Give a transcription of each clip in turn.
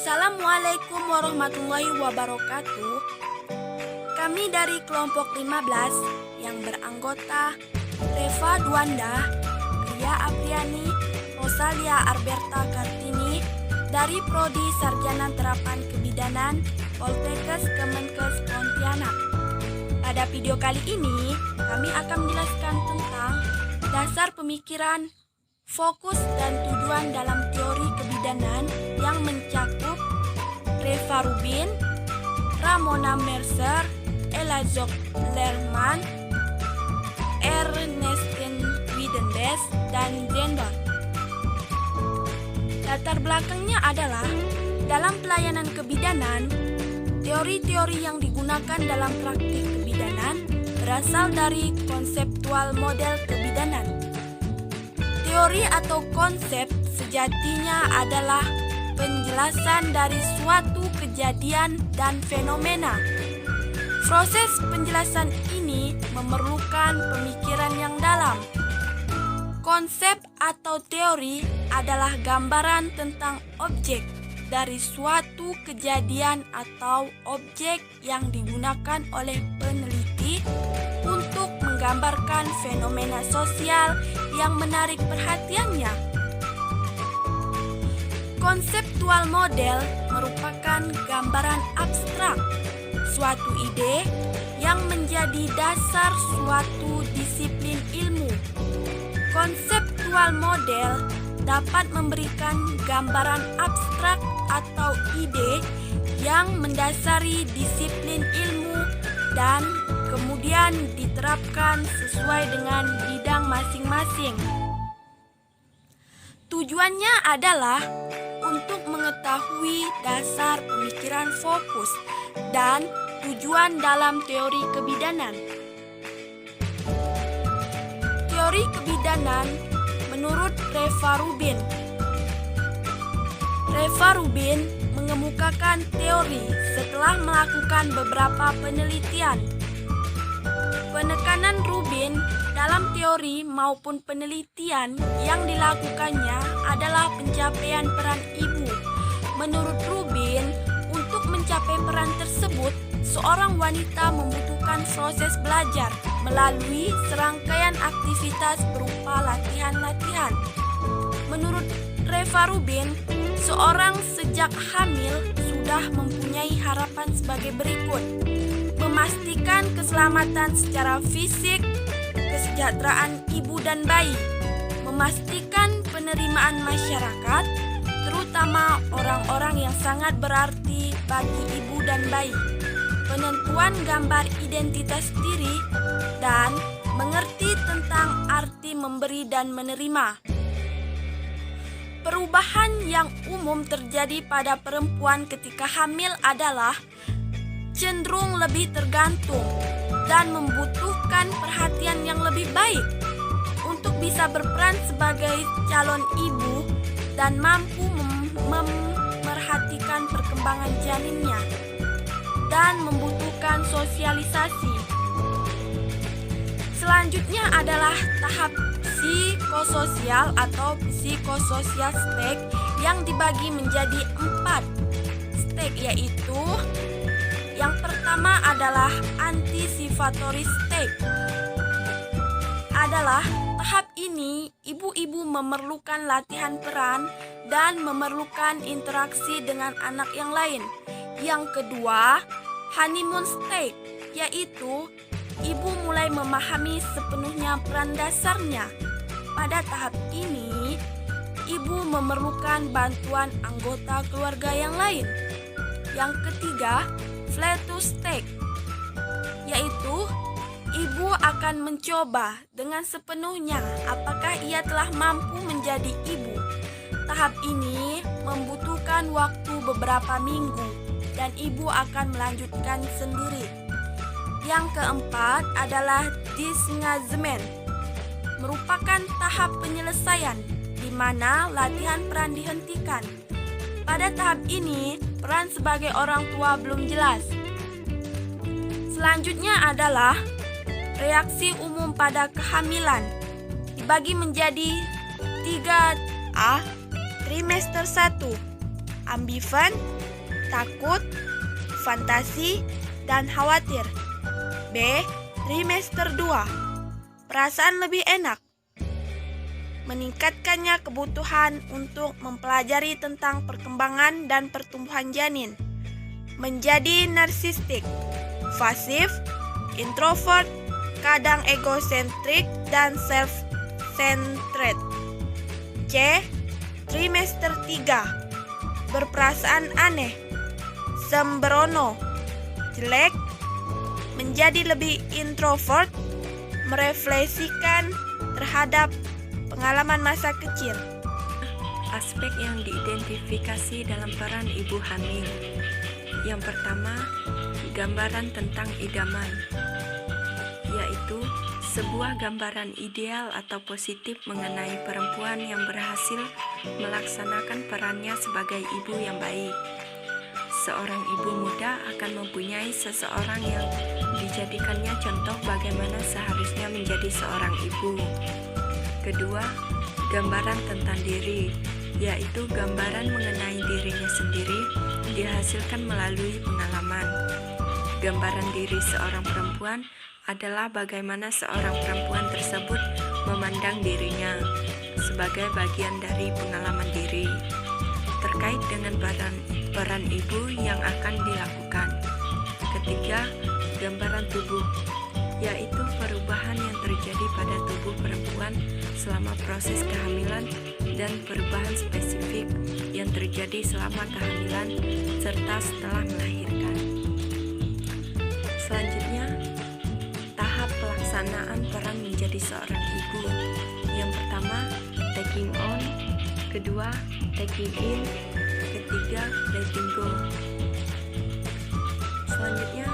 Assalamualaikum warahmatullahi wabarakatuh. Kami dari kelompok 15 yang beranggota Reva Duanda, Ria Apriani, Rosalia Alberta Kartini dari Prodi Sarjana Terapan Kebidanan Poltekkes Kemenkes Pontianak. Pada video kali ini, kami akan menjelaskan tentang dasar pemikiran, fokus dan tujuan dalam teori kebidanan yang mencakup Reva Rubin, Ramona Mercer, Elazog Lerman, Ernestine Widendes, dan Zendor. Latar belakangnya adalah dalam pelayanan kebidanan, teori-teori yang digunakan dalam praktik kebidanan berasal dari konseptual model kebidanan. Teori atau konsep sejatinya adalah penjelasan dari suatu kejadian dan fenomena. Proses penjelasan ini memerlukan pemikiran yang dalam. Konsep atau teori adalah gambaran tentang objek dari suatu kejadian atau objek yang digunakan oleh peneliti untuk menggambarkan fenomena sosial yang menarik perhatiannya. Konseptual model merupakan gambaran abstrak suatu ide yang menjadi dasar suatu disiplin ilmu. Konseptual model dapat memberikan gambaran abstrak atau ide yang mendasari disiplin ilmu dan kemudian diterapkan sesuai dengan bidang masing-masing. Tujuannya adalah untuk mengetahui dasar pemikiran fokus dan tujuan dalam teori kebidanan. Teori kebidanan menurut Reva Rubin. Reva Rubin mengemukakan teori setelah melakukan beberapa penelitian. Penekanan Rubin dalam teori maupun penelitian yang dilakukannya adalah pencapaian peran ibu. Menurut Rubin, untuk mencapai peran tersebut, seorang wanita membutuhkan proses belajar melalui serangkaian aktivitas berupa latihan-latihan. Menurut Reva Rubin, seorang sejak hamil sudah mempunyai harapan sebagai berikut: memastikan keselamatan secara fisik, kesejahteraan ibu dan bayi, memastikan penerimaan masyarakat, terutama orang-orang yang sangat berarti bagi ibu dan bayi, penentuan gambar identitas diri, dan mengerti tentang arti memberi dan menerima. Perubahan yang umum terjadi pada perempuan ketika hamil adalah cenderung lebih tergantung dan membutuhkan perhatian yang lebih baik untuk bisa berperan sebagai calon ibu dan mampu memerhatikan perkembangan janinnya dan membutuhkan sosialisasi. Selanjutnya adalah tahap psikososial atau psikososial stage yang dibagi menjadi 4 stage, yaitu yang pertama adalah anticipatory stage. Adalah tahap ini ibu-ibu memerlukan latihan peran dan memerlukan interaksi dengan anak yang lain. Yang kedua, honeymoon stage, yaitu ibu mulai memahami sepenuhnya peran dasarnya. Pada tahap ini, ibu memerlukan bantuan anggota keluarga yang lain. Yang ketiga, flatus stage, yaitu ibu akan mencoba dengan sepenuhnya apakah ia telah mampu menjadi ibu. Tahap ini membutuhkan waktu beberapa minggu dan ibu akan melanjutkan sendiri. Yang keempat adalah disengagement, merupakan tahap penyelesaian di mana latihan peran dihentikan. Pada tahap ini, peran sebagai orang tua belum jelas. Selanjutnya adalah reaksi umum pada kehamilan, dibagi menjadi 3A. Trimester 1 Ambivan, takut, fantasi, dan khawatir. B. Trimester 2. Perasaan lebih enak. Meningkatkannya kebutuhan untuk mempelajari tentang perkembangan dan pertumbuhan janin. Menjadi narsistik, pasif, introvert, kadang egosentrik, dan self-centered. C. Trimester 3. Berperasaan aneh, sembrono, jelek, menjadi lebih introvert, merefleksikan terhadap pengalaman masa kecil. Aspek yang diidentifikasi dalam peran ibu hamil. Yang pertama, gambaran tentang idaman, yaitu sebuah gambaran ideal atau positif mengenai perempuan yang berhasil melaksanakan perannya sebagai ibu yang baik. Seorang ibu muda akan mempunyai seseorang yang dijadikannya contoh bagaimana seharusnya menjadi seorang ibu. Kedua, gambaran tentang diri, yaitu gambaran mengenai dirinya sendiri dihasilkan melalui pengalaman. Gambaran diri seorang perempuan adalah bagaimana seorang perempuan tersebut memandang dirinya sebagai bagian dari pengalaman diri. Terkait dengan peran ibu yang akan dilakukan. Ketiga, gambaran tubuh, yaitu perubahan yang terjadi pada tubuh perempuan selama proses kehamilan dan perubahan spesifik yang terjadi selama kehamilan serta setelah melahirkan. Selanjutnya, tahap pelaksanaan peran menjadi seorang ibu. Yang pertama, taking on. Kedua, taking in. Ketiga, letting go. Selanjutnya,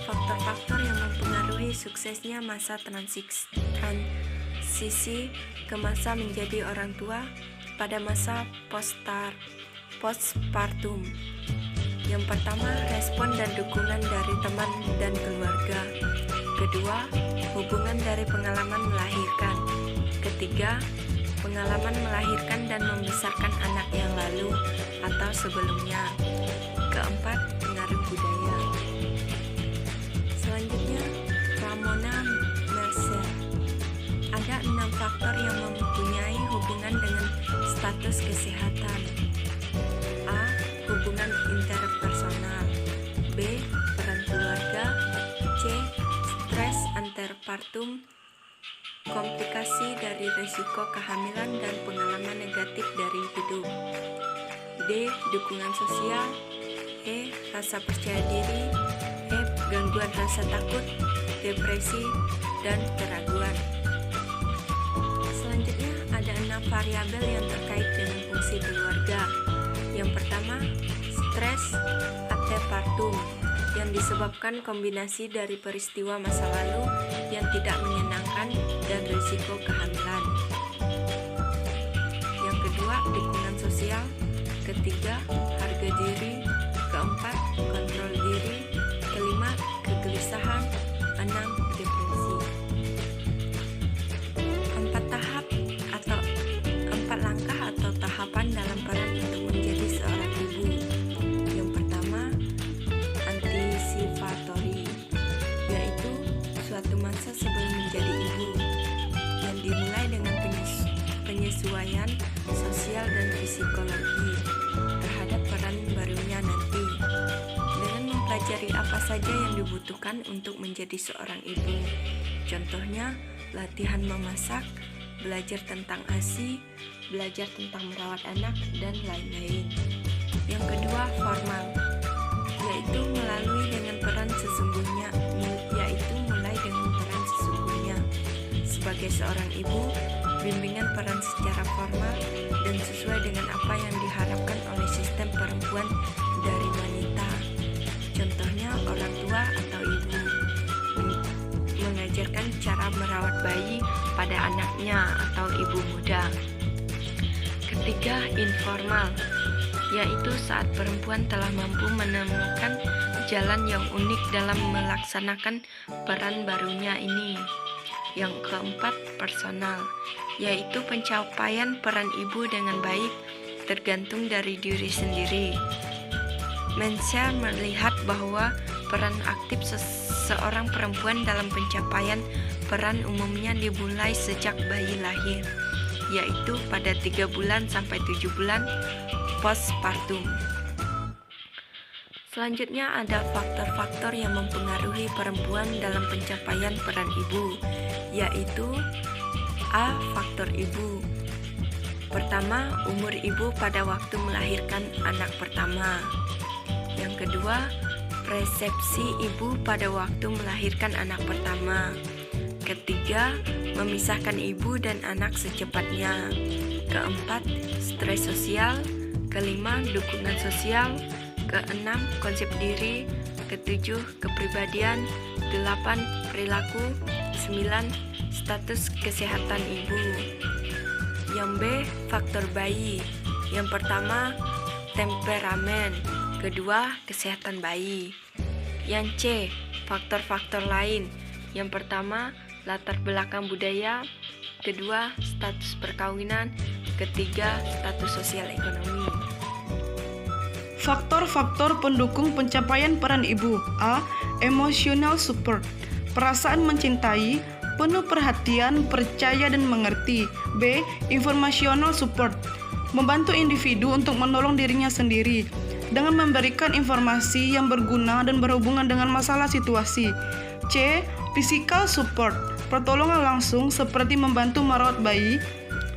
faktor-faktor yang mempengaruhi suksesnya masa transisi ke masa menjadi orang tua pada masa postpartum. Yang pertama, respon dan dukungan dari teman dan keluarga. Kedua, hubungan dari pengalaman melahirkan. Ketiga, pengalaman melahirkan dan membesarkan anak yang lalu atau sebelumnya. Keempat, pengaruh budaya. Selanjutnya, Ramona Mercer. Ada 6 faktor yang mempunyai hubungan dengan status kesehatan. A. Hubungan interpersonal. B. Peran keluarga. C. Stres antepartum, komplikasi dari risiko kehamilan dan pengalaman negatif dari hidup. D. Dukungan sosial. E. Rasa percaya diri. F. Gangguan rasa takut, depresi, dan keraguan. Selanjutnya ada 6 variabel yang terkait dengan fungsi keluarga. Yang pertama, stres antepartum, yang disebabkan kombinasi dari peristiwa masa lalu yang tidak menyenangkan dan risiko kehamilan. Yang kedua, dukungan sosial. Ketiga, harga diri. Keempat, kontrol diri. Kelima, kegelisahan. 6, depresi. 4 langkah atau tahapan dalam peran untuk menjadi seorang ibu. Yang pertama, antisipatory, yaitu suatu masa sebelum menjadi ibu, yang dimulai dengan penyesuaian sosial dan psikologi terhadap peran barunya nanti, dengan mempelajari apa saja yang dibutuhkan untuk menjadi seorang ibu. Contohnya, latihan memasak, belajar tentang ASI, belajar tentang merawat anak, dan lain-lain. Yang kedua, formal, yaitu mulai dengan peran sesungguhnya. Sebagai seorang ibu, bimbingan peran secara formal dan sesuai dengan apa yang diharapkan oleh sistem perempuan dari wanita. Contohnya, orang tua atau ibu mengajarkan cara merawat bayi pada anaknya atau ibu muda. Ketiga, informal, yaitu saat perempuan telah mampu menemukan jalan yang unik dalam melaksanakan peran barunya ini. Yang keempat, personal, yaitu pencapaian peran ibu dengan baik tergantung dari diri sendiri. Mensah melihat bahwa peran aktif seorang perempuan dalam pencapaian peran umumnya dimulai sejak bayi lahir, yaitu pada 3 bulan sampai 7 bulan postpartum. Selanjutnya ada faktor-faktor yang mempengaruhi perempuan dalam pencapaian peran ibu, yaitu A. Faktor ibu. Pertama, umur ibu pada waktu melahirkan anak pertama. Yang kedua, persepsi ibu pada waktu melahirkan anak pertama. Ketiga, memisahkan ibu dan anak secepatnya. Keempat, stres sosial. Kelima, dukungan sosial. Keenam, konsep diri. Ketujuh, kepribadian. 8, perilaku. 9, status kesehatan ibu. Yang B, faktor bayi. Yang pertama, temperamen. Kedua, kesehatan bayi. Yang C, faktor-faktor lain. Yang pertama, latar belakang budaya. Kedua, status perkawinan. Ketiga, status sosial ekonomi. Faktor-faktor pendukung pencapaian peran ibu. A. Emotional support. Perasaan mencintai, penuh perhatian, percaya dan mengerti. B. Informational support. Membantu individu untuk menolong dirinya sendiri dengan memberikan informasi yang berguna dan berhubungan dengan masalah situasi. C. Physical support. Pertolongan langsung seperti membantu merawat bayi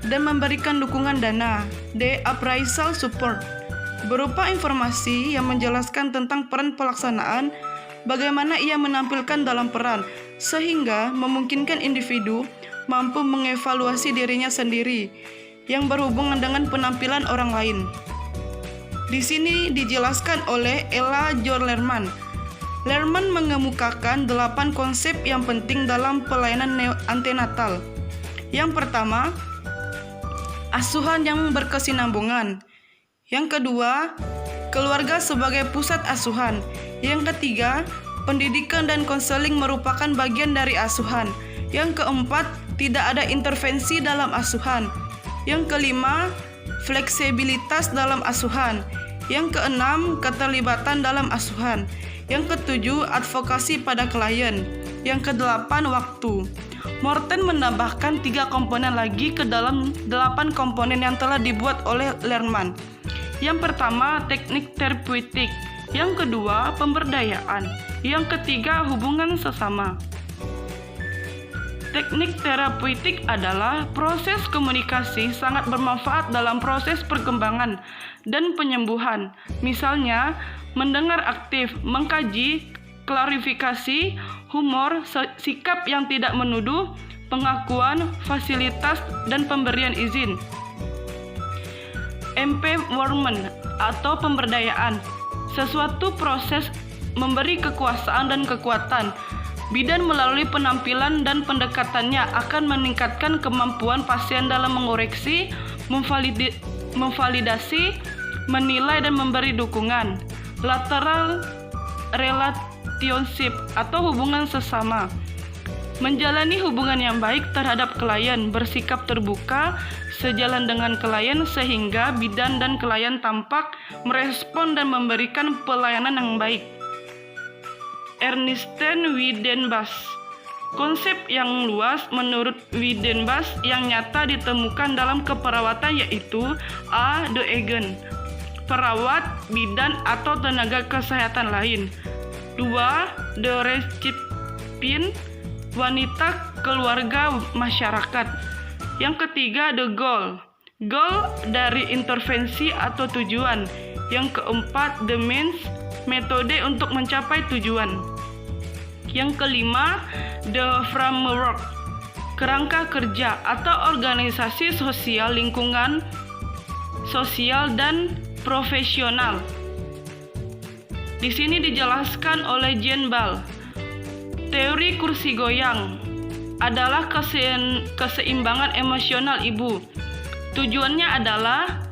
dan memberikan dukungan dana. D. Appraisal support. Berupa informasi yang menjelaskan tentang peran pelaksanaan, bagaimana ia menampilkan dalam peran, sehingga memungkinkan individu mampu mengevaluasi dirinya sendiri yang berhubungan dengan penampilan orang lain. Di sini dijelaskan oleh Ella Jo Lerman. Lerman mengemukakan 8 konsep yang penting dalam pelayanan antenatal. Yang pertama, asuhan yang berkesinambungan. Yang kedua, keluarga sebagai pusat asuhan. Yang ketiga, pendidikan dan konseling merupakan bagian dari asuhan. Yang keempat, tidak ada intervensi dalam asuhan. Yang kelima, fleksibilitas dalam asuhan. Yang keenam, keterlibatan dalam asuhan. Yang ketujuh, advokasi pada klien. Yang kedelapan, waktu. Morten menambahkan 3 komponen lagi ke dalam 8 komponen yang telah dibuat oleh Lerman. Yang pertama, teknik terapeutik. Yang kedua, pemberdayaan. Yang ketiga, hubungan sesama. Teknik terapeutik adalah proses komunikasi sangat bermanfaat dalam proses perkembangan dan penyembuhan. Misalnya, mendengar aktif, mengkaji, klarifikasi, humor, sikap yang tidak menuduh, pengakuan, fasilitas, dan pemberian izin. Empowerment atau pemberdayaan, sesuatu proses memberi kekuasaan dan kekuatan. Bidan melalui penampilan dan pendekatannya akan meningkatkan kemampuan pasien dalam mengoreksi, memvalidasi, menilai dan memberi dukungan. Lateral relationship atau hubungan sesama. Menjalani hubungan yang baik terhadap klien, bersikap terbuka sejalan dengan klien sehingga bidan dan klien tampak merespon dan memberikan pelayanan yang baik. Ernestine Widenbach. Konsep yang luas menurut Widenbach yang nyata ditemukan dalam keperawatan yaitu A. Doegen, perawat, bidan atau tenaga kesehatan lain. 2. The recipient, wanita, keluarga, masyarakat. Yang ketiga, the goal dari intervensi atau tujuan. Yang keempat, the means, metode untuk mencapai tujuan. Yang kelima, the framework, kerangka kerja atau organisasi sosial lingkungan, sosial dan profesional. Di sini dijelaskan oleh Jean Ball. Teori kursi goyang adalah keseimbangan emosional ibu. Tujuannya adalah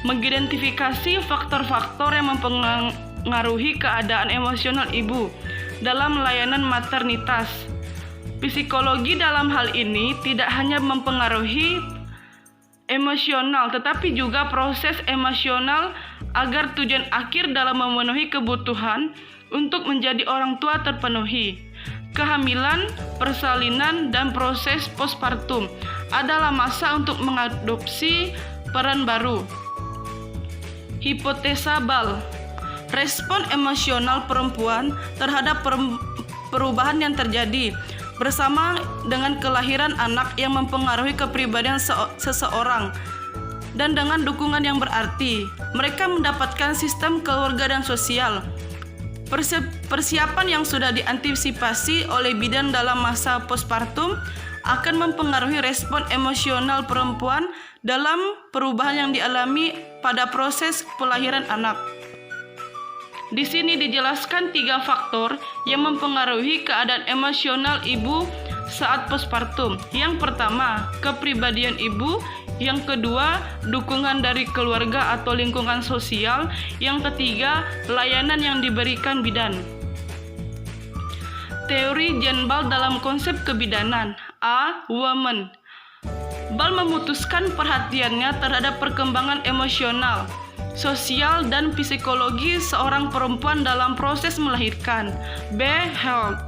mengidentifikasi faktor-faktor yang mempengaruhi keadaan emosional ibu dalam layanan maternitas. Psikologi dalam hal ini tidak hanya mempengaruhi emosional, tetapi juga proses emosional agar tujuan akhir dalam memenuhi kebutuhan untuk menjadi orang tua terpenuhi. Kehamilan, persalinan, dan proses postpartum adalah masa untuk mengadopsi peran baru. Hipotesa Ball. Respon emosional perempuan terhadap perubahan yang terjadi bersama dengan kelahiran anak yang mempengaruhi kepribadian seseorang dan dengan dukungan yang berarti. Mereka mendapatkan sistem keluarga dan sosial. Persiapan yang sudah diantisipasi oleh bidan dalam masa postpartum akan mempengaruhi respon emosional perempuan dalam perubahan yang dialami pada proses pelahiran anak. Di sini dijelaskan 3 faktor yang mempengaruhi keadaan emosional ibu saat postpartum. Yang pertama, kepribadian ibu. Yang kedua, dukungan dari keluarga atau lingkungan sosial. Yang ketiga, layanan yang diberikan bidan. Teori Jane Ball dalam konsep kebidanan. A. Woman. Ball memutuskan perhatiannya terhadap perkembangan emosional, sosial, dan psikologi seorang perempuan dalam proses melahirkan. B. Health.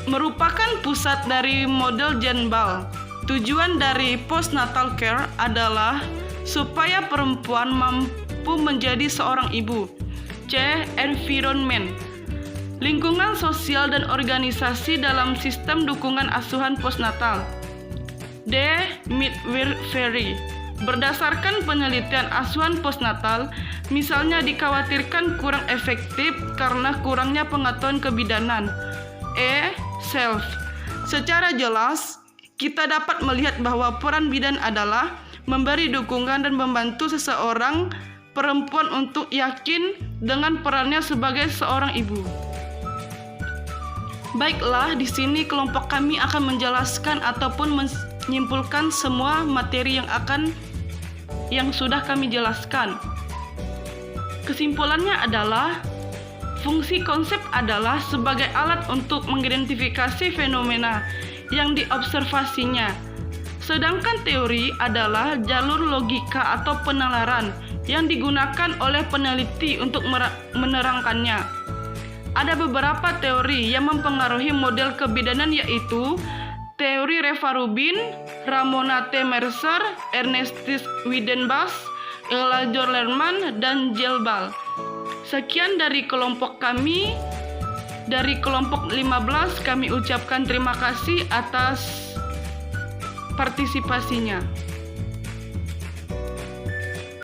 Merupakan pusat dari model Jane Ball. Tujuan dari postnatal care adalah supaya perempuan mampu menjadi seorang ibu. C. Environment. Lingkungan sosial dan organisasi dalam sistem dukungan asuhan postnatal. D. Midwifery. Berdasarkan penelitian asuhan postnatal, misalnya dikhawatirkan kurang efektif karena kurangnya pengetahuan kebidanan. E. Self. Secara jelas, kita dapat melihat bahwa peran bidan adalah memberi dukungan dan membantu seseorang perempuan untuk yakin dengan perannya sebagai seorang ibu. Baiklah, di sini kelompok kami akan menjelaskan ataupun menyimpulkan semua materi yang sudah kami jelaskan. Kesimpulannya adalah fungsi konsep adalah sebagai alat untuk mengidentifikasi fenomena yang diobservasinya. Sedangkan teori adalah jalur logika atau penalaran yang digunakan oleh peneliti untuk menerangkannya. Ada beberapa teori yang mempengaruhi model kebidanan, yaitu teori Reva Rubin, Ramona T. Mercer, Ernestus Widenbach, Elijah Lerman, dan Jane Ball. Sekian dari kelompok kami. Dari kelompok 15 kami ucapkan terima kasih atas partisipasinya.